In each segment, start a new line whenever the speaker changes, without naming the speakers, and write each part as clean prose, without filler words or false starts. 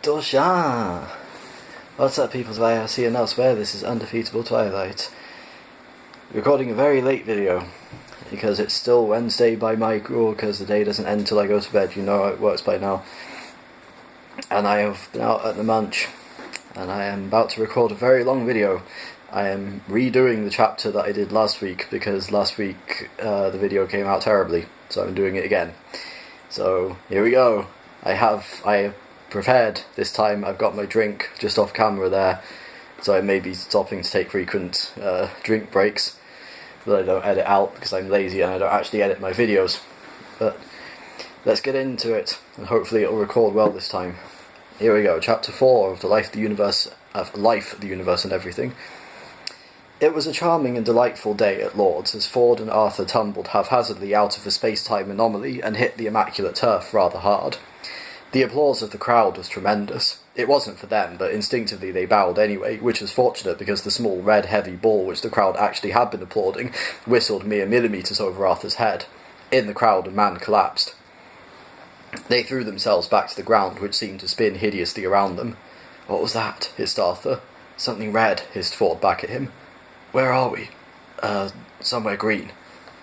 Doshan! What's up, people's IRC and elsewhere? This is Undefeatable Twilight. Recording a very late video, because it's still Wednesday by my rule, because the day doesn't end till I go to bed. You know how it works by now. And I have been out at the munch, and I am about to record a very long video. I am redoing the chapter that I did last week, because last week the video came out terribly, so I'm doing it again. So, here we go. I have prepared this time. I've got my drink just off camera there, so I may be stopping to take frequent drink breaks that I don't edit out because I'm lazy and I don't actually edit my videos. But let's get into it, and hopefully it'll record well this time. Here we go, chapter 4 of the Life, the Universe, and Everything. It was a charming and delightful day at Lord's as Ford and Arthur tumbled haphazardly out of a space-time anomaly and hit the immaculate turf rather hard. The applause of the crowd was tremendous. It wasn't for them, but instinctively they bowed anyway, which was fortunate because the small red heavy ball which the crowd actually had been applauding whistled mere millimetres over Arthur's head. In the crowd a man collapsed. They threw themselves back to the ground, which seemed to spin hideously around them. "What was that?" hissed Arthur. "Something red," hissed Ford back at him. "Where are we?" Somewhere green."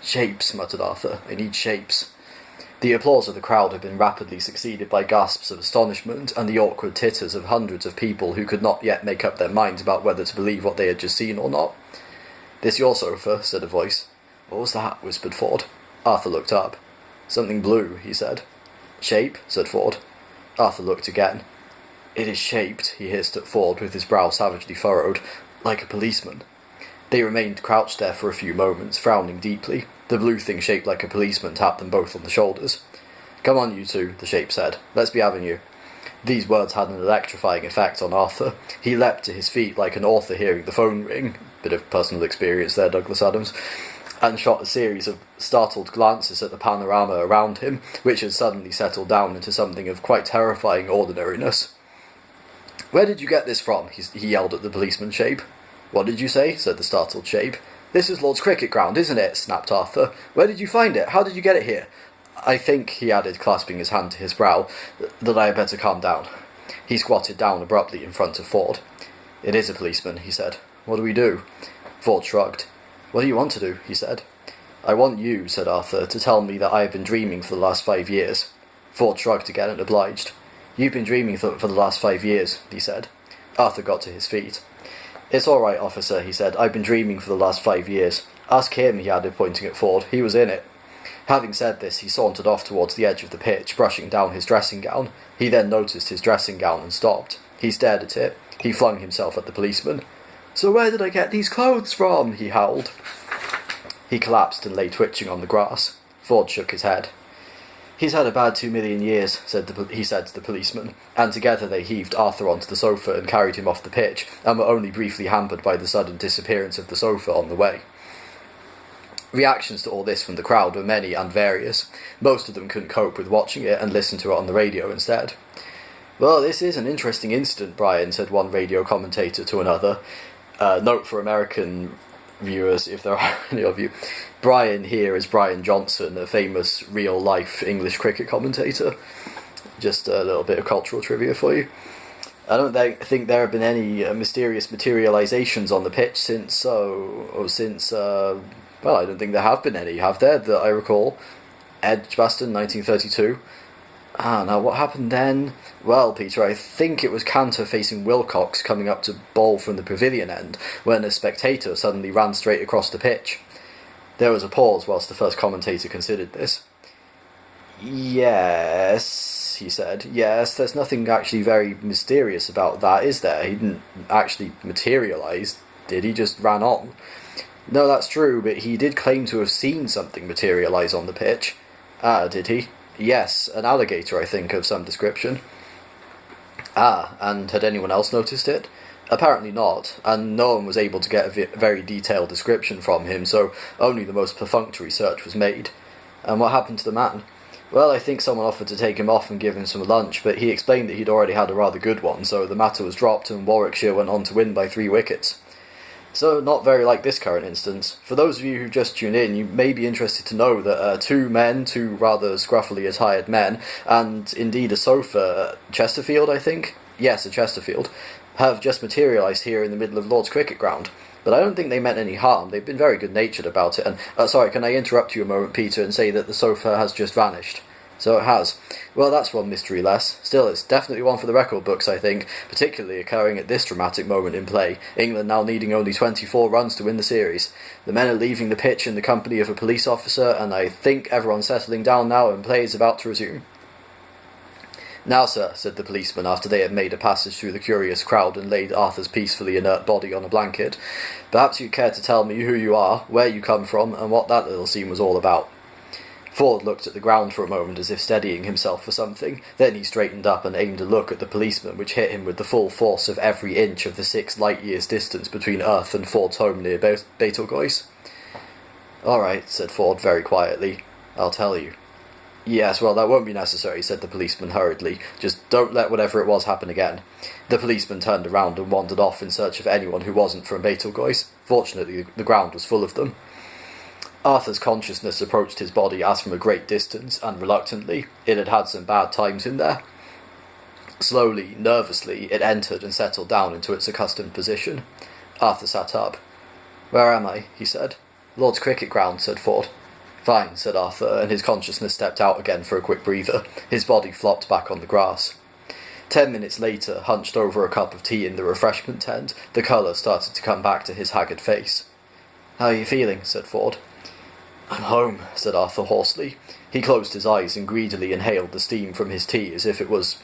"Shapes," muttered Arthur. "I need shapes." The applause of the crowd had been rapidly succeeded by gasps of astonishment and the awkward titters of hundreds of people who could not yet make up their minds about whether to believe what they had just seen or not. "This your sofa?" said a voice. "What was that?" whispered Ford. Arthur looked up. "Something blue," he said. "Shape?" said Ford. Arthur looked again. "It is shaped," he hissed at Ford with his brow savagely furrowed, "like a policeman." They remained crouched there for a few moments, frowning deeply. The blue thing shaped like a policeman tapped them both on the shoulders. "Come on, you two," the shape said. "Let's be having you." These words had an electrifying effect on Arthur. He leapt to his feet like an author hearing the phone ring. Bit of personal experience there, Douglas Adams. And shot a series of startled glances at the panorama around him, which had suddenly settled down into something of quite terrifying ordinariness. "Where did you get this from?" he yelled at the policeman shape. "What did you say?" said the startled shape. "This is Lord's cricket ground, isn't it?" snapped Arthur. "Where did you find it? How did you get it here?" "I think," he added, clasping his hand to his brow, "that I had better calm down." He squatted down abruptly in front of Ford. "It is a policeman," he said. "What do we do?" Ford shrugged. "What do you want to do?" he said. "I want you," said Arthur, "to tell me that I have been dreaming for the last 5 years." Ford shrugged again and obliged. "You've been dreaming for the last 5 years," he said. Arthur got to his feet. "It's all right, officer," he said. "I've been dreaming for the last 5 years. Ask him," he added, pointing at Ford. "He was in it." Having said this, he sauntered off towards the edge of the pitch, brushing down his dressing gown. He then noticed his dressing gown and stopped. He stared at it. He flung himself at the policeman. "So where did I get these clothes from?" he howled. He collapsed and lay twitching on the grass. Ford shook his head. "He's had a bad 2 million years, he said to the policeman, and together they heaved Arthur onto the sofa and carried him off the pitch, and were only briefly hampered by the sudden disappearance of the sofa on the way. Reactions to all this from the crowd were many and various. Most of them couldn't cope with watching it and listened to it on the radio instead. "Well, this is an interesting incident, Brian," said one radio commentator to another. Note for American viewers, if there are any of you, Brian here is Brian Johnson, a famous real-life English cricket commentator. Just a little bit of cultural trivia for you. "I don't think there have been any mysterious materializations on the pitch since, well, I don't think there have been any, have there, that I recall? Edgbaston, 1932. Now what happened then? Well, Peter, I think it was Cantor facing Wilcox coming up to bowl from the pavilion end, when a spectator suddenly ran straight across the pitch." There was a pause whilst the first commentator considered this. "Yes," he said. "Yes, there's nothing actually very mysterious about that, is there? He didn't actually materialise, did he? Just ran on." "No, that's true, but he did claim to have seen something materialise on the pitch." "Ah, did he?" "Yes, an alligator, I think, of some description." "Ah, and had anyone else noticed it?" "Apparently not, and no one was able to get a very detailed description from him, so only the most perfunctory search was made." "And what happened to the man?" "Well, I think someone offered to take him off and give him some lunch, but he explained that he'd already had a rather good one, so the matter was dropped and Warwickshire went on to win by 3 wickets. So not very like this current instance. For those of you who just tune in, you may be interested to know that two rather scruffily attired men, and indeed a sofa, Chesterfield I think, yes, a Chesterfield, have just materialised here in the middle of Lord's cricket ground. But I don't think they meant any harm. They've been very good-natured about it. And, sorry, can I interrupt you a moment, Peter, and say that the sofa has just vanished? So it has. Well, that's one mystery less. Still, it's definitely one for the record books, I think, particularly occurring at this dramatic moment in play, England now needing only 24 runs to win the series. The men are leaving the pitch in the company of a police officer, and I think everyone's settling down now and play is about to resume. Now, sir, said the policeman after they had made a passage through the curious crowd and laid Arthur's peacefully inert body on a blanket, perhaps you'd care to tell me who you are, where you come from, and what that little scene was all about. Ford looked at the ground for a moment as if steadying himself for something. Then he straightened up and aimed a look at the policeman which hit him with the full force of every inch of the 6 light-years distance between Earth and Ford's home near Betelgeuse. "All right," said Ford very quietly. "I'll tell you." "Yes, well, that won't be necessary," said the policeman hurriedly. "Just don't let whatever it was happen again." The policeman turned around and wandered off in search of anyone who wasn't from Betelgeuse. Fortunately, the ground was full of them. Arthur's consciousness approached his body as from a great distance, and reluctantly. It had had some bad times in there. Slowly, nervously, it entered and settled down into its accustomed position. Arthur sat up. "Where am I?" he said. "Lord's cricket ground," said Ford. "Fine," said Arthur, and his consciousness stepped out again for a quick breather. His body flopped back on the grass. 10 minutes later, hunched over a cup of tea in the refreshment tent, the colour started to come back to his haggard face. "How are you feeling?" said Ford. "I'm home," said Arthur hoarsely. He closed his eyes and greedily inhaled the steam from his tea as if it was,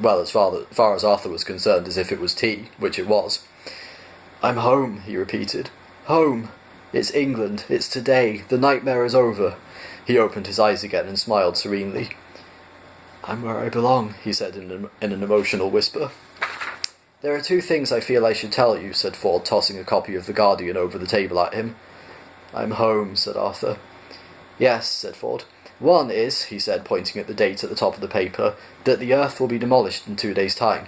well, as far as Arthur was concerned, as if it was tea, which it was. "I'm home," he repeated. "Home. It's England. It's today. The nightmare is over." He opened his eyes again and smiled serenely. "I'm where I belong," he said in an emotional whisper. "There are 2 things I feel I should tell you," said Ford, tossing a copy of The Guardian over the table at him. "I'm home," said Arthur. "Yes," said Ford. "One is," he said, pointing at the date at the top of the paper, "that the Earth will be demolished in 2 days' time."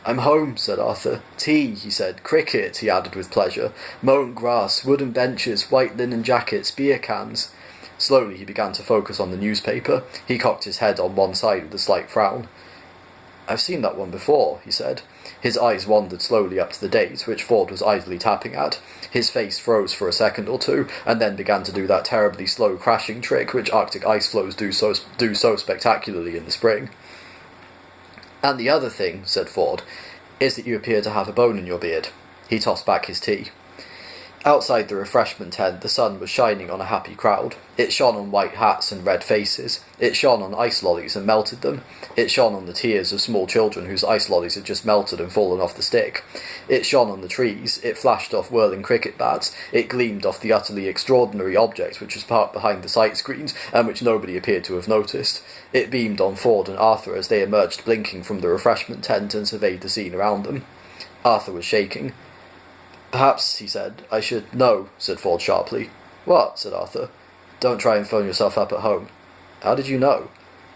"I'm home," said Arthur. "Tea," he said. "Cricket," he added with pleasure. "Mown grass, wooden benches, white linen jackets, beer cans." Slowly he began to focus on the newspaper. He cocked his head on one side with a slight frown. "I've seen that one before," he said. His eyes wandered slowly up to the date, which Ford was idly tapping at. His face froze for a second or two, and then began to do that terribly slow crashing trick which Arctic ice floes do so spectacularly in the spring. "And the other thing," said Ford, "is that you appear to have a bone in your beard." He tossed back his tea. Outside the refreshment tent, the sun was shining on a happy crowd. It shone on white hats and red faces. It shone on ice lollies and melted them. It shone on the tears of small children whose ice lollies had just melted and fallen off the stick. It shone on the trees. It flashed off whirling cricket bats. It gleamed off the utterly extraordinary object which was parked behind the sight screens and which nobody appeared to have noticed. It beamed on Ford and Arthur as they emerged blinking from the refreshment tent and surveyed the scene around them. Arthur was shaking. "Perhaps," he said. "I should know," said Ford sharply. "What?" said Arthur. "Don't try and phone yourself up at home." "How did you know?"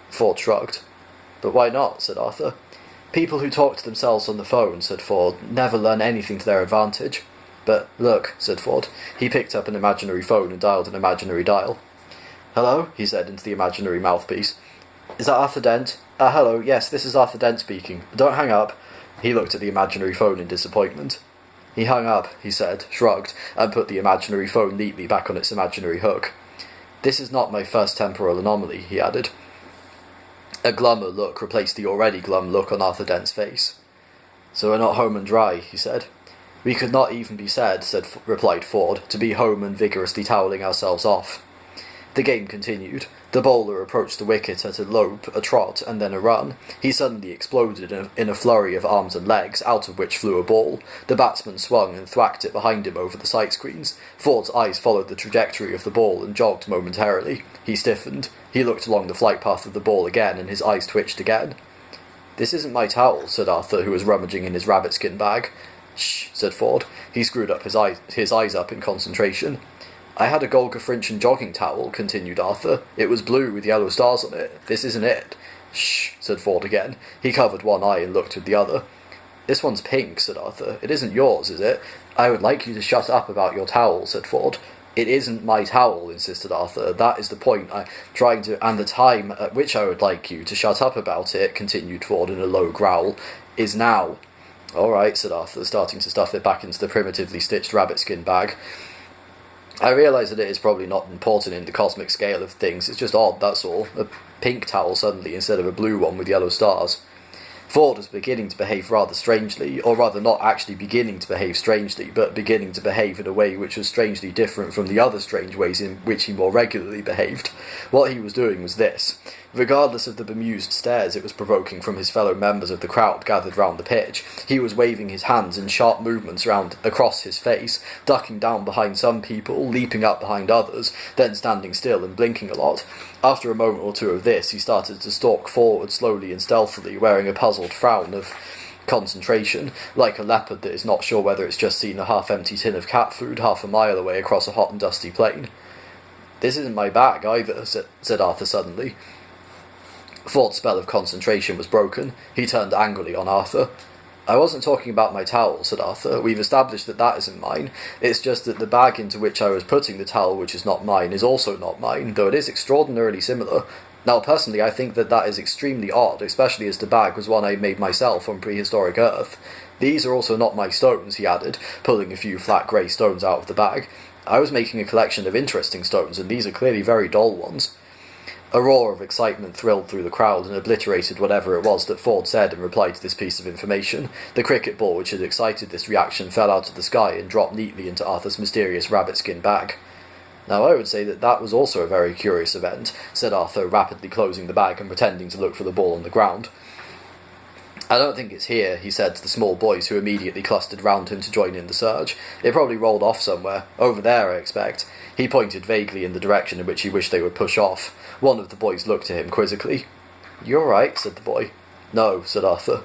Ford shrugged. "But why not?" said Arthur. "People who talk to themselves on the phone," said Ford, "never learn anything to their advantage." "But look," said Ford. He picked up an imaginary phone and dialed an imaginary dial. "Hello?" he said into the imaginary mouthpiece. "Is that Arthur Dent?" Hello, yes, this is Arthur Dent speaking. Don't hang up." He looked at the imaginary phone in disappointment. He hung up, he said, shrugged, and put the imaginary phone neatly back on its imaginary hook. "This is not my first temporal anomaly," he added. A glummer look replaced the already glum look on Arthur Dent's face. "So we're not home and dry," he said. "We could not even be said," replied Ford, "to be home and vigorously toweling ourselves off." The game continued. The bowler approached the wicket at a lope, a trot, and then a run. He suddenly exploded in a flurry of arms and legs, out of which flew a ball. The batsman swung and thwacked it behind him over the sight screens. Ford's eyes followed the trajectory of the ball and jogged momentarily. He stiffened. He looked along the flight path of the ball again, and his eyes twitched again. "This isn't my towel," said Arthur, who was rummaging in his rabbit-skin bag. "Shh," said Ford. He screwed up his eyes up in concentration. "I had a Golga Frinch and jogging towel," continued Arthur. "It was blue with yellow stars on it. This isn't it." "Shh," said Ford again. He covered one eye and looked with the other. "This one's pink," said Arthur. "It isn't yours, is it?" "I would like you to shut up about your towel," said Ford. It isn't my towel, insisted Arthur. That is the point I'm trying to... And the time at which I would like you to shut up about it, continued Ford in a low growl, is now. All right, said Arthur, starting to stuff it back into the primitively stitched rabbit skin bag. I realise that it is probably not important in the cosmic scale of things. It's just odd, that's all. A pink towel suddenly instead of a blue one with yellow stars. Ford was beginning to behave rather strangely, or rather not actually beginning to behave strangely, but beginning to behave in a way which was strangely different from the other strange ways in which he more regularly behaved. What he was doing was this. Regardless of the bemused stares it was provoking from his fellow members of the crowd gathered round the pitch, he was waving his hands in sharp movements across his face, ducking down behind some people, leaping up behind others, then standing still and blinking a lot. After a moment or two of this, he started to stalk forward slowly and stealthily, wearing a puzzled frown of concentration, like a leopard that is not sure whether it's just seen a half-empty tin of cat food half a mile away across a hot and dusty plain. "This isn't my bag, either," said Arthur suddenly. Ford's spell of concentration was broken. He turned angrily on Arthur. "I wasn't talking about my towel," said Arthur. "We've established that that isn't mine. It's just that the bag into which I was putting the towel, which is not mine, is also not mine, though it is extraordinarily similar. Now, personally, I think that that is extremely odd, especially as the bag was one I made myself on prehistoric Earth. These are also not my stones," he added, pulling a few flat grey stones out of the bag. "I was making a collection of interesting stones, and these are clearly very dull ones." A roar of excitement thrilled through the crowd and obliterated whatever it was that Ford said in reply to this piece of information. The cricket ball which had excited this reaction fell out of the sky and dropped neatly into Arthur's mysterious rabbit-skin bag. "Now I would say that that was also a very curious event," said Arthur, rapidly closing the bag and pretending to look for the ball on the ground. "I don't think it's here," he said to the small boys who immediately clustered round him to join in the surge. "It probably rolled off somewhere. Over there, I expect." He pointed vaguely in the direction in which he wished they would push off. One of the boys looked at him quizzically. "You all right?" said the boy. "No," said Arthur.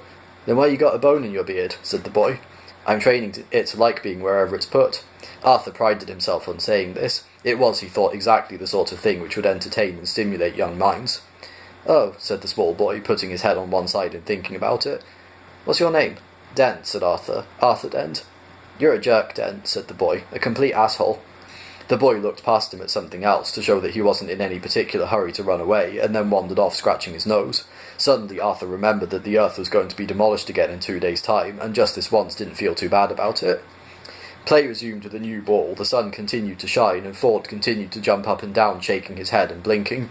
"Then why you got a bone in your beard?" said the boy. "I'm training it to like being wherever it's put." Arthur prided himself on saying this. It was, he thought, exactly the sort of thing which would entertain and stimulate young minds. "Oh," said the small boy, putting his head on one side and thinking about it. "What's your name?" "Dent," said Arthur. "Arthur Dent." "You're a jerk, Dent," said the boy. "A complete asshole." The boy looked past him at something else to show that he wasn't in any particular hurry to run away, and then wandered off scratching his nose. Suddenly Arthur remembered that the Earth was going to be demolished again in 2 days' time, and just this once didn't feel too bad about it. Play resumed with a new ball, the sun continued to shine, and Ford continued to jump up and down, shaking his head and blinking.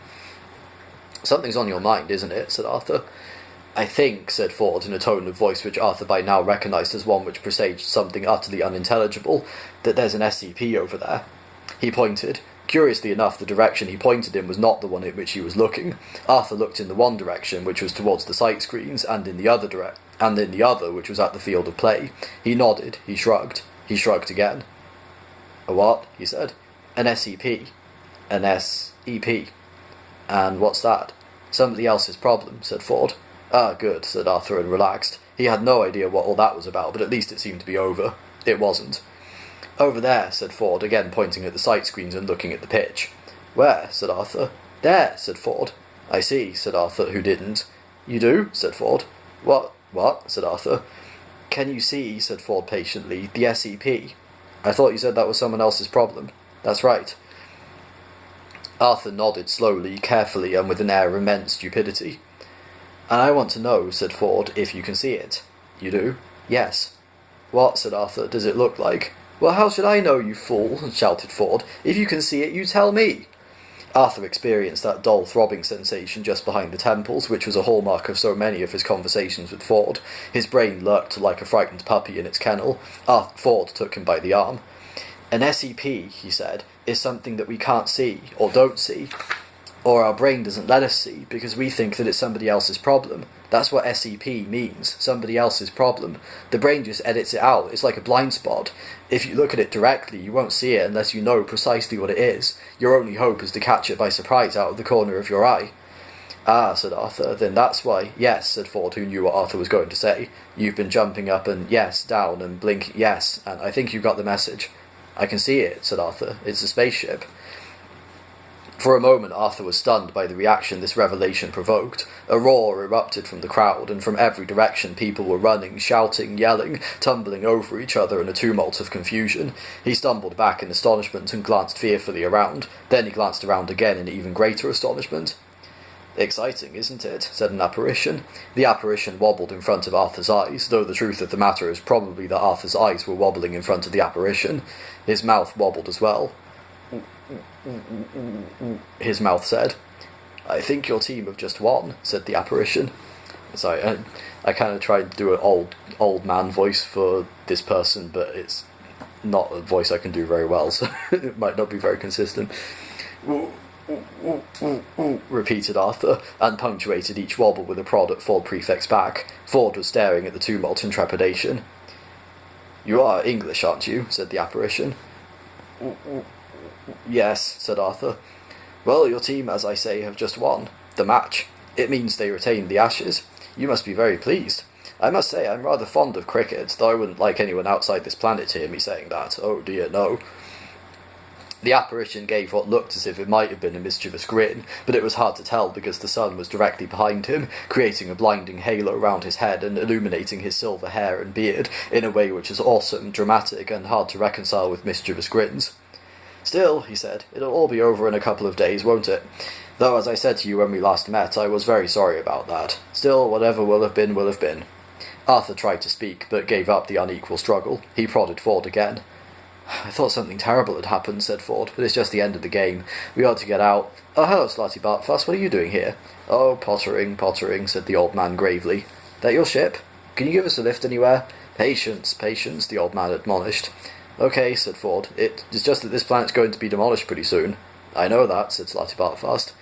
"Something's on your mind, isn't it?" said Arthur. "I think," said Ford in a tone of voice which Arthur by now recognised as one which presaged something utterly unintelligible, "that there's an SCP over there." He pointed. Curiously enough, the direction he pointed in was not the one in which he was looking. Arthur looked in the one direction, which was towards the sight screens, and in the other, which was at the field of play. He nodded. He shrugged. He shrugged again. "A what?" he said. "An SCP. An SEP. And what's that?" "Somebody else's problem," said Ford. "Ah, good," said Arthur, and relaxed. He had no idea what all that was about, but at least it seemed to be over. It wasn't. "Over there," said Ford, again pointing at the sight screens and looking at the pitch. "Where?" said Arthur. "There," said Ford. "I see," said Arthur, who didn't. "You do?" said Ford. What, said Arthur. "Can you see," said Ford patiently, "the SCP? I thought you said that was someone else's problem." "That's right." Arthur nodded slowly, carefully, and with an air of immense stupidity. "And I want to know," said Ford, "if you can see it." "You do?" "Yes." "What," said Arthur, "does it look like?" "Well, how should I know, you fool?" shouted Ford. "If you can see it, you tell me." Arthur experienced that dull throbbing sensation just behind the temples, which was a hallmark of so many of his conversations with Ford. His brain lurked like a frightened puppy in its kennel. Ford took him by the arm. "An SCP," he said, "is something that we can't see, or don't see, or our brain doesn't let us see, because we think that it's somebody else's problem. That's what SCP means, somebody else's problem. The brain just edits it out. It's like a blind spot. If you look at it directly, you won't see it unless you know precisely what it is. Your only hope is to catch it by surprise out of the corner of your eye." "Ah," said Arthur, "then that's why—" "Yes," said Ford, who knew what Arthur was going to say. "You've been jumping up and yes, down, and blinking yes, and I think you got the message." "I can see it," said Arthur. "It's a spaceship." For a moment Arthur was stunned by the reaction this revelation provoked. A roar erupted from the crowd, and from every direction people were running, shouting, yelling, tumbling over each other in a tumult of confusion. He stumbled back in astonishment and glanced fearfully around. Then he glanced around again in even greater astonishment. "Exciting, isn't it?" said an apparition. The apparition wobbled in front of Arthur's eyes, though the truth of the matter is probably that Arthur's eyes were wobbling in front of the apparition. His mouth wobbled as well. His mouth said. "I think your team have just won," said the apparition. Sorry, I kind of tried to do an old man voice for this person, but it's not a voice I can do very well, so it might not be very consistent. Repeated Arthur, and punctuated each wobble with a prod at Ford Prefect's back. Ford was staring at the tumult in trepidation. "You are English, aren't you?" said the apparition. "Yes," said Arthur. "Well, your team, as I say, have just won the match. It means they retained the Ashes. You must be very pleased. I must say I'm rather fond of cricket, though I wouldn't like anyone outside this planet to hear me saying that. Oh dear, no." The apparition gave what looked as if it might have been a mischievous grin, but it was hard to tell because the sun was directly behind him, creating a blinding halo round his head and illuminating his silver hair and beard in a way which was awesome, dramatic, and hard to reconcile with mischievous grins. "Still," he said, "it'll all be over in a couple of days, won't it? Though, as I said to you when we last met, I was very sorry about that. Still, whatever will have been, will have been." Arthur tried to speak, but gave up the unequal struggle. He prodded Ford again. "I thought something terrible had happened," said Ford, "but it's just the end of the game. We ought to get out." "Oh, hello, Slarty Bartfuss, what are you doing here?" "Oh, pottering, said the old man gravely. "That your ship? Can you give us a lift anywhere?" "Patience, the old man admonished. "Okay," said Ford. "It's just that this planet's going to be demolished pretty soon." "I know that," said Slarty Bartfast.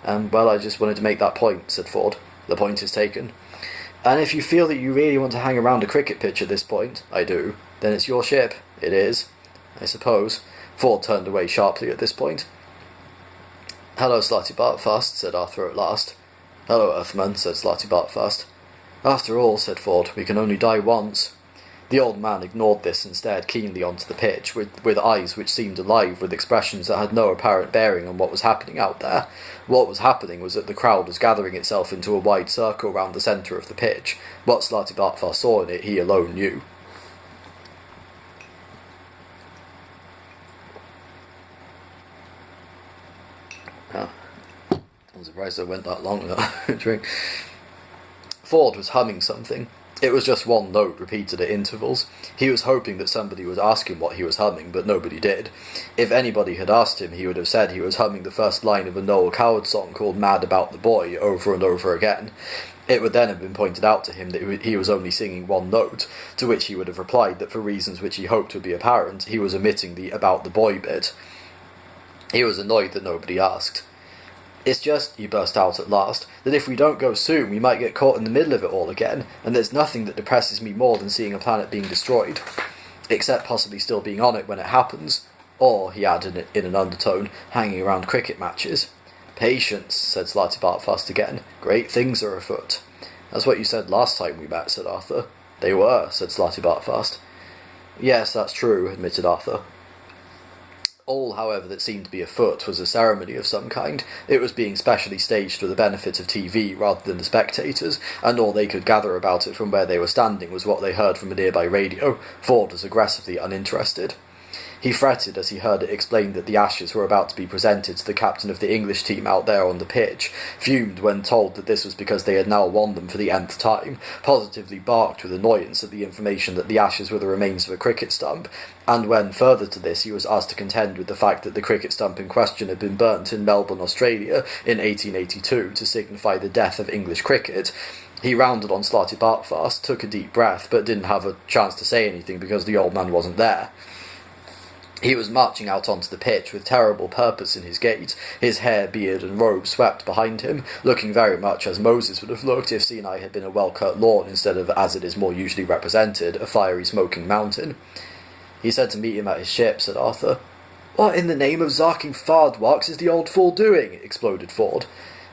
Well, I just wanted to make that point," said Ford. "The point is taken." "And if you feel that you really want to hang around a cricket pitch at this point," "I do." "Then it's your ship." "It is." "I suppose." Ford turned away sharply at this point. "Hello, Slarty Bartfast," said Arthur at last. "Hello, Earthman," said Slarty Bartfast. "After all," said Ford, "we can only die once." The old man ignored this and stared keenly onto the pitch, with eyes which seemed alive with expressions that had no apparent bearing on what was happening out there. What was happening was that the crowd was gathering itself into a wide circle round the centre of the pitch. What Slarty Bartfast saw in it he alone knew. I'm surprised I went that long without a drink. Ford was humming something. It was just one note repeated at intervals. He was hoping that somebody would ask him what he was humming, but nobody did. If anybody had asked him, he would have said he was humming the first line of a Noel Coward song called Mad About the Boy over and over again. It would then have been pointed out to him that he was only singing one note, to which he would have replied that for reasons which he hoped would be apparent, he was omitting the about the boy bit. He was annoyed that nobody asked. "It's just," he burst out at last, "that if we don't go soon, we might get caught in the middle of it all again, and there's nothing that depresses me more than seeing a planet being destroyed. Except possibly still being on it when it happens. Or," he added in an undertone, "hanging around cricket matches." "Patience," said Slarty Bartfast again. "Great things are afoot." "That's what you said last time we met," said Arthur. "They were," said Slarty Bartfast. "Yes, that's true," admitted Arthur. All, however, that seemed to be afoot was a ceremony of some kind. It was being specially staged for the benefit of TV rather than the spectators, and all they could gather about it from where they were standing was what they heard from a nearby radio. Ford was aggressively uninterested. He fretted as he heard it explained that the Ashes were about to be presented to the captain of the English team out there on the pitch, fumed when told that this was because they had now won them for the nth time, positively barked with annoyance at the information that the Ashes were the remains of a cricket stump, and when, further to this, he was asked to contend with the fact that the cricket stump in question had been burnt in Melbourne, Australia, in 1882 to signify the death of English cricket, he rounded on Slarty Bartfast, took a deep breath, but didn't have a chance to say anything because the old man wasn't there. He was marching out onto the pitch with terrible purpose in his gait, his hair, beard, and robe swept behind him, looking very much as Moses would have looked if Sinai had been a well-cut lawn instead of, as it is more usually represented, a fiery smoking mountain. "He said to meet him at his ship," said Arthur. "What in the name of Zarking Fardwax is the old fool doing?" exploded Ford.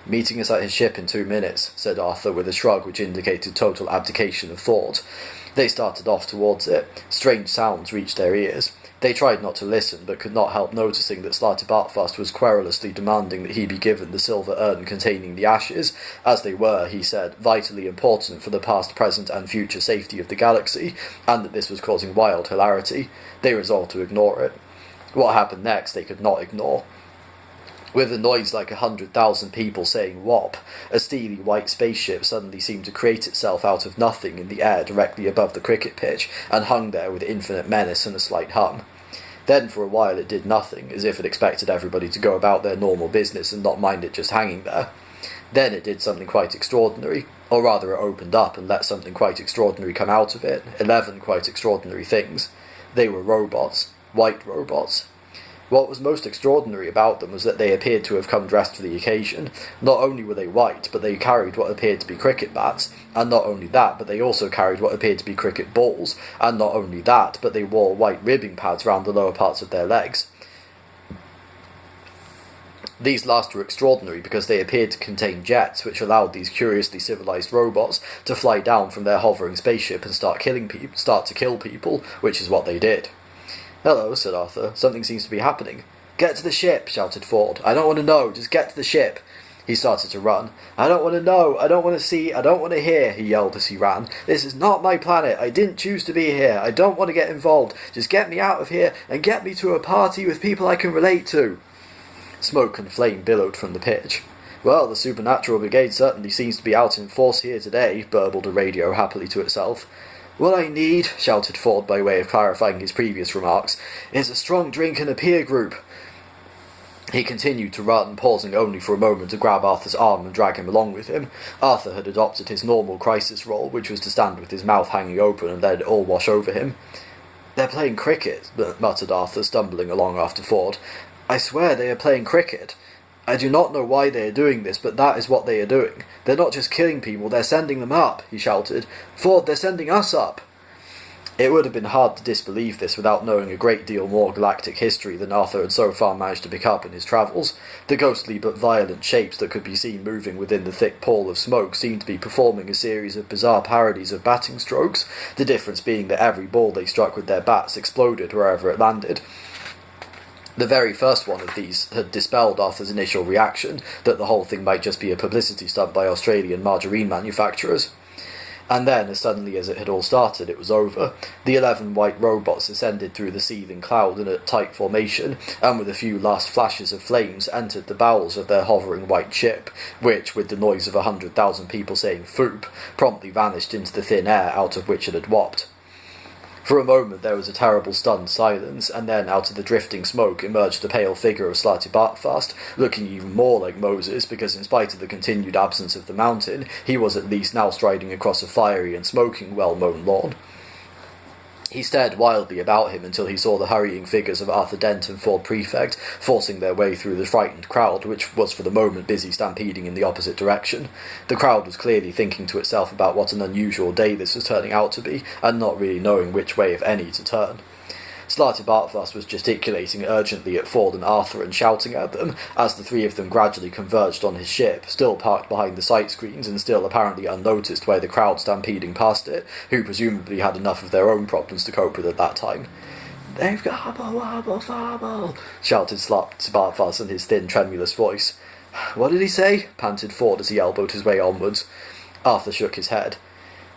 "Meeting us at his ship in 2 minutes," said Arthur with a shrug which indicated total abdication of thought. They started off towards it. Strange sounds reached their ears. They tried not to listen, but could not help noticing that Slarty Bartfast was querulously demanding that he be given the silver urn containing the ashes, as they were, he said, vitally important for the past, present, and future safety of the galaxy, and that this was causing wild hilarity. They resolved to ignore it. What happened next they could not ignore. With a noise like 100,000 people saying "wop," a steely white spaceship suddenly seemed to create itself out of nothing in the air directly above the cricket pitch, and hung there with infinite menace and a slight hum. Then for a while it did nothing, as if it expected everybody to go about their normal business and not mind it just hanging there. Then it did something quite extraordinary, or rather it opened up and let something quite extraordinary come out of it, 11 quite extraordinary things. They were robots, white robots. What was most extraordinary about them was that they appeared to have come dressed for the occasion. Not only were they white, but they carried what appeared to be cricket bats, and not only that, but they also carried what appeared to be cricket balls, and not only that, but they wore white ribbing pads round the lower parts of their legs. These last were extraordinary because they appeared to contain jets which allowed these curiously civilized robots to fly down from their hovering spaceship and start to kill people, which is what they did. "Hello," said Arthur. "Something seems to be happening." "Get to the ship," shouted Ford. "I don't want to know. Just get to the ship." He started to run. "I don't want to know. I don't want to see. I don't want to hear," he yelled as he ran. "This is not my planet. I didn't choose to be here. I don't want to get involved. Just get me out of here and get me to a party with people I can relate to." Smoke and flame billowed from the pitch. "Well, the Supernatural Brigade certainly seems to be out in force here today," burbled a radio happily to itself. "What I need," shouted Ford by way of clarifying his previous remarks, "is a strong drink and a peer group." He continued to run, pausing only for a moment to grab Arthur's arm and drag him along with him. Arthur had adopted his normal crisis role, which was to stand with his mouth hanging open and let it all wash over him. "They're playing cricket," muttered Arthur, stumbling along after Ford. "I swear they are playing cricket. I do not know why they are doing this, but that is what they are doing. They're not just killing people, they're sending them up," he shouted. "Ford, they're sending us up!" It would have been hard to disbelieve this without knowing a great deal more galactic history than Arthur had so far managed to pick up in his travels. The ghostly but violent shapes that could be seen moving within the thick pall of smoke seemed to be performing a series of bizarre parodies of batting strokes, the difference being that every ball they struck with their bats exploded wherever it landed. The very first one of these had dispelled Arthur's initial reaction that the whole thing might just be a publicity stunt by Australian margarine manufacturers. And then, as suddenly as it had all started, it was over. The 11 white robots ascended through the seething cloud in a tight formation, and with a few last flashes of flames entered the bowels of their hovering white ship, which, with the noise of 100,000 people saying "foop," promptly vanished into the thin air out of which it had whopped. For a moment there was a terrible stunned silence, and then out of the drifting smoke emerged the pale figure of Slarty Bartfast, looking even more like Moses, because in spite of the continued absence of the mountain, he was at least now striding across a fiery and smoking well-mown lawn. He stared wildly about him until he saw the hurrying figures of Arthur Dent and Ford Prefect forcing their way through the frightened crowd, which was for the moment busy stampeding in the opposite direction. The crowd was clearly thinking to itself about what an unusual day this was turning out to be, and not really knowing which way, if any, to turn. Slarty Bartfast was gesticulating urgently at Ford and Arthur and shouting at them, as the three of them gradually converged on his ship, still parked behind the sight screens and still apparently unnoticed by the crowd stampeding past it, who presumably had enough of their own problems to cope with at that time. "They've gobble wobble fobble," shouted Slarty Bartfast in his thin, tremulous voice. "What did he say?" panted Ford as he elbowed his way onwards. Arthur shook his head.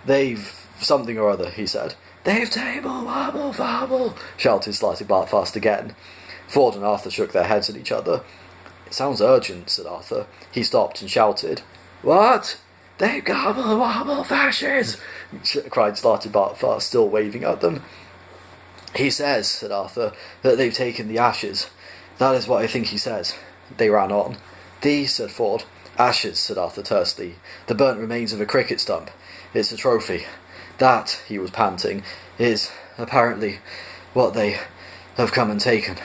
"They've something or other," he said. "They've table wobble fobble," shouted Slarty Bartfast again. Ford and Arthur shook their heads at each other. "It sounds urgent," said Arthur. He stopped and shouted. "What?" "They've gobble wobble fashes," cried Slarty Bartfast, still waving at them. "He says," said Arthur, "that they've taken the ashes. That is what I think he says." They ran on. "These," said Ford. "Ashes," said Arthur tersely. "The burnt remains of a cricket stump. It's a trophy. That," he was panting, "is, apparently, what they have come and taken."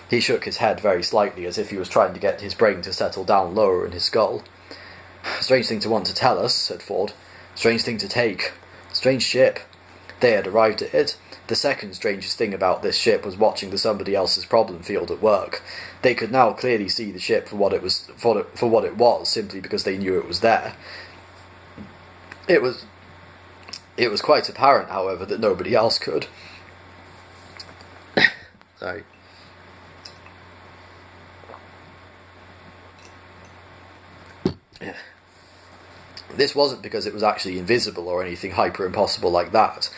He shook his head very slightly, as if he was trying to get his brain to settle down lower in his skull. "Strange thing to want to tell us," said Ford. "Strange thing to take. Strange ship." They had arrived at it. The second strangest thing about this ship was watching the somebody else's problem field at work. They could now clearly see the ship for what it was, simply because they knew it was there. It was quite apparent, however, that nobody else could. Sorry. Yeah. This wasn't because it was actually invisible or anything hyper impossible like that.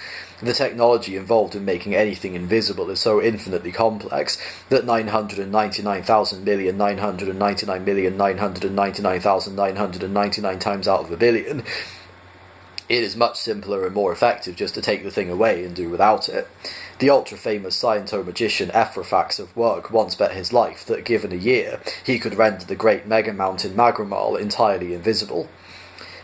The technology involved in making anything invisible is so infinitely complex that 999,999,999,999 times out of a billion, it is much simpler and more effective just to take the thing away and do without it. The ultra-famous sciento-magician Ephrafax of Work once bet his life that given a year, he could render the great mega-mountain Magramal entirely invisible.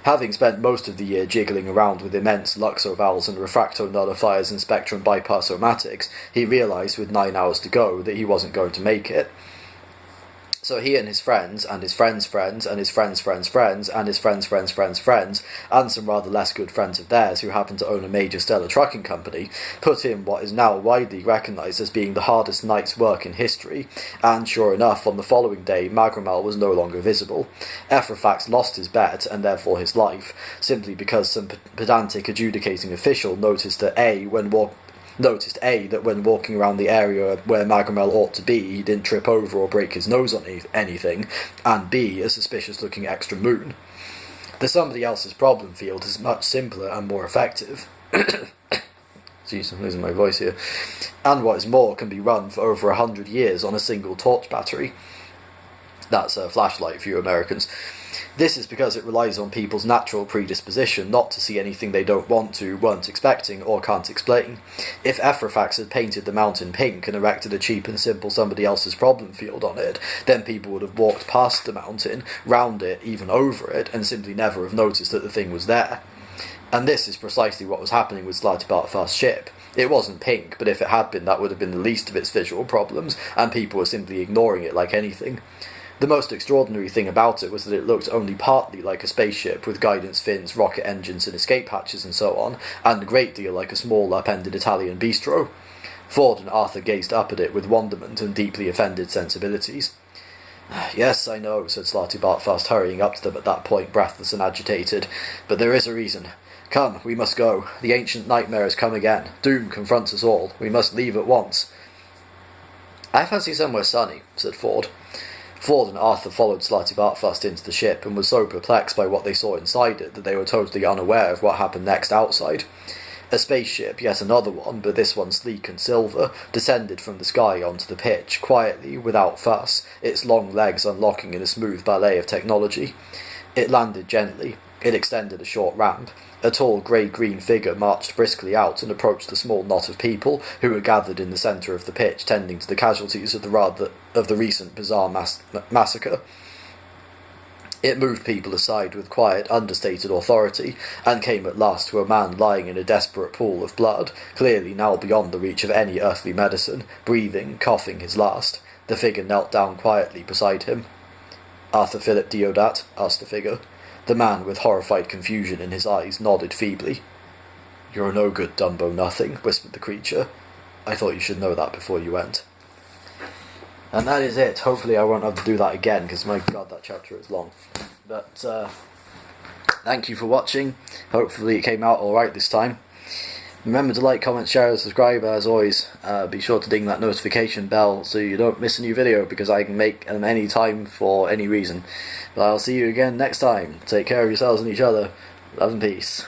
Having spent most of the year jiggling around with immense Luxovals and refracto-nullifiers and spectrum bypass-o-matics, he realised with 9 hours to go that he wasn't going to make it. So he and his friends, and his friends' friends, and his friends' friends' friends, and his friends' friends' friends' friends, and some rather less good friends of theirs who happened to own a major stellar trucking company, put in what is now widely recognised as being the hardest night's work in history, and sure enough, on the following day, Magramal was no longer visible. Ephrafax lost his bet, and therefore his life, simply because some pedantic adjudicating official noticed that that when walking around the area where Magramal ought to be, he didn't trip over or break his nose on anything, and B, a suspicious-looking extra moon. The somebody else's problem field is much simpler and more effective. Jeez, I'm losing my voice here. And what is more, can be run for over 100 years on a single torch battery. That's a flashlight for you Americans. This is because it relies on people's natural predisposition not to see anything they don't want to, weren't expecting, or can't explain. If Ephrafax had painted the mountain pink and erected a cheap and simple somebody else's problem field on it, then people would have walked past the mountain, round it, even over it, and simply never have noticed that the thing was there. And this is precisely what was happening with Slartibartfast's ship. It wasn't pink, but if it had been, that would have been the least of its visual problems, and people were simply ignoring it like anything. The most extraordinary thing about it was that it looked only partly like a spaceship with guidance fins, rocket engines and escape hatches and so on, and a great deal like a small up-ended Italian bistro. Ford and Arthur gazed up at it with wonderment and deeply offended sensibilities. "Yes, I know," said Slartibartfast, hurrying up to them at that point, breathless and agitated, "but there is a reason. Come, we must go. The ancient nightmare has come again. Doom confronts us all. We must leave at once." "I fancy somewhere sunny," said Ford. Ford and Arthur followed Slartibartfast into the ship, and were so perplexed by what they saw inside it that they were totally unaware of what happened next outside. A spaceship, yet another one, but this one sleek and silver, descended from the sky onto the pitch, quietly, without fuss, its long legs unlocking in a smooth ballet of technology. It landed gently. It extended a short ramp. A tall grey-green figure marched briskly out and approached the small knot of people who were gathered in the centre of the pitch, tending to the casualties of the recent bizarre massacre. It moved people aside with quiet, understated authority, and came at last to a man lying in a desperate pool of blood, clearly now beyond the reach of any earthly medicine, breathing, coughing his last. The figure knelt down quietly beside him. "Arthur Philip Deodat?" asked the figure. The man, with horrified confusion in his eyes, nodded feebly. "You're no good, Dumbo Nothing," whispered the creature. "I thought you should know that before you went." And that is it. Hopefully I won't have to do that again, because my god, that chapter is long. But, thank you for watching. Hopefully it came out alright this time. Remember to like, comment, share, and subscribe as always. Be sure to ding that notification bell so you don't miss a new video, because I can make them any time for any reason. But I'll see you again next time. Take care of yourselves and each other. Love and peace.